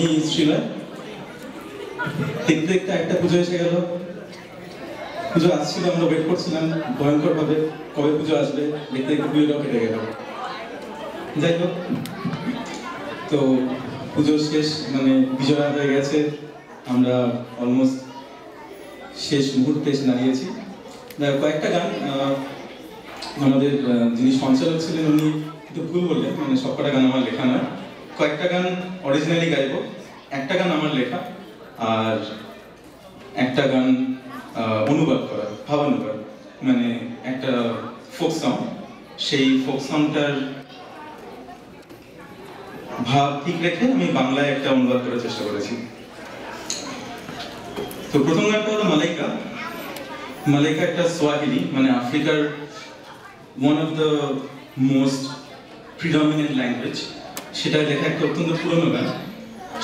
আমি শ্রীলয়। দেখতে দেখতে একটা পুজো এসে গেল। পুজো আসছিল, আমরা ওয়েট করছিলাম ভয়ঙ্কর ভাবে কবে পুজো আসবে। দেখতে দেখতে পুজোটাও কেটে গেল। যাই হোক, তো পুজো শেষ, মানে বিজয়া হয়ে গেছে। আমরা অলমোস্ট শেষ মুহূর্তে এসে দাঁড়িয়েছি। কয়েকটা গান আমাদের যিনি সঞ্চালক ছিলেন উনি একটু ভুল বললেন, মানে সবকটা গান আমার লেখা নয়। কয়েকটা গান অরিজিনালি গাইবো, একটা গান আমার লেখা, আর একটা গান অনুবাদ করা, ভাবানুবাদ, মানে একটা ফোক সং। সেই ফোক সংটার ভাব ঠিক রেখে আমি বাংলায় একটা অনুবাদ করার চেষ্টা করেছি। তো প্রথম গানটা হলো মালাইকা। মালাইকা একটা সোয়াহিলি, মানে আফ্রিকার one of the most predominant language. সেটা লেখা একটা অত্যন্ত পুরনো গান।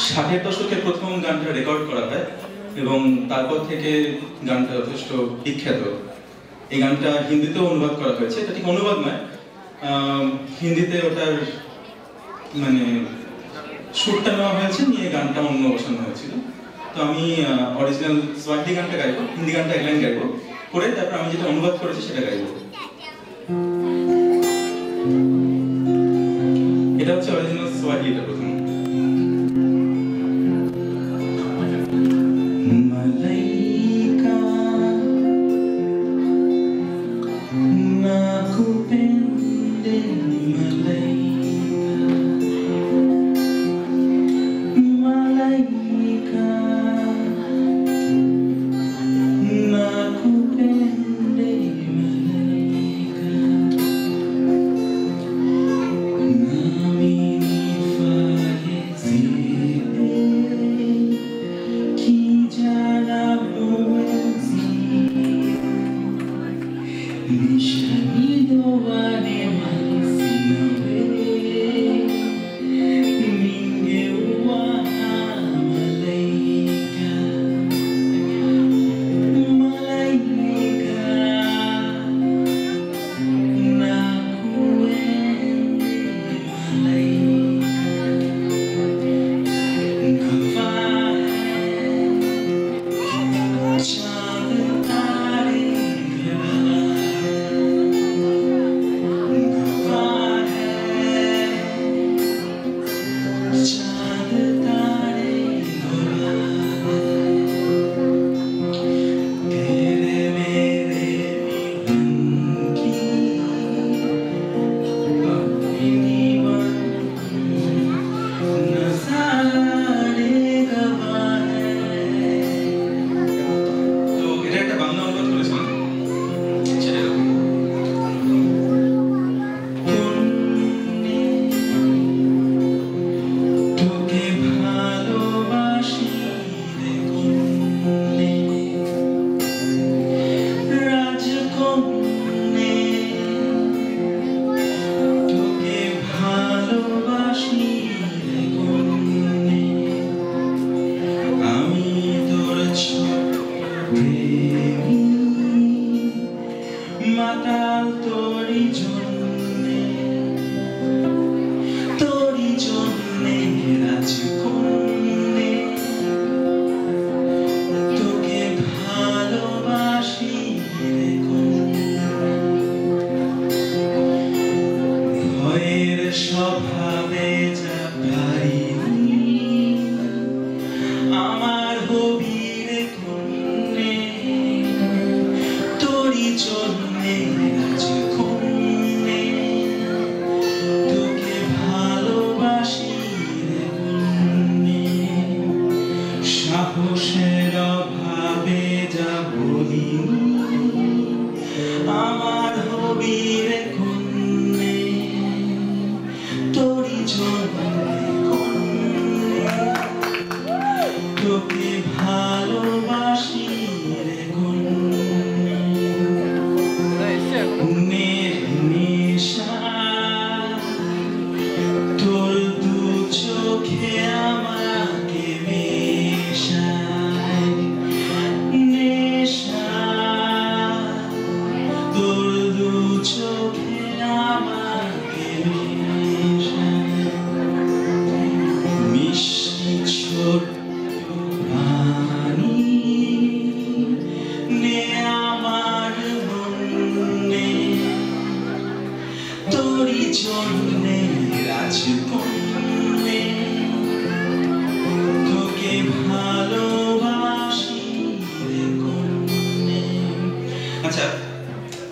60-এর দশকে প্রথম গানটা রেকর্ড করা হয় এবং তারপর থেকে গানটা যথেষ্ট বিখ্যাত। এই গানটা হিন্দিতেও অনুবাদ করা হয়েছে। এটা ঠিক অনুবাদ নয়, হিন্দিতে ওটার মানে সুরটা নেওয়া হয়েছে, নিয়ে গানটা অন্য বসানো হয়েছিল। তো আমি অরিজিনাল সোয়াহিলি গানটা গাইবো, হিন্দি গানটা এক লাইন গাইবো, করে তারপর আমি যেটা অনুবাদ করেছি সেটা গাইবো। এটা হচ্ছে অরিজিনাল সোয়াহিলিটা প্রথম। Malaika nakupende malaika, malaika nakupende malaika.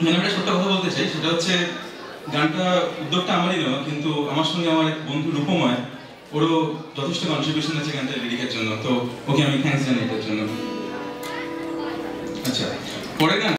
মানে একটা ছোট্ট কথা বলতে চাই, সেটা হচ্ছে গানটা উদ্যোগটা আমারই নেওয়া, কিন্তু আমার সঙ্গে আমার এক বন্ধু রূপময়, ওরও যথেষ্ট কন্ট্রিবিউশন আছে গানটা লিরিকের জন্য, তো ওকে আমি থ্যাঙ্কস জানাই এটার জন্য। আচ্ছা, পরের গান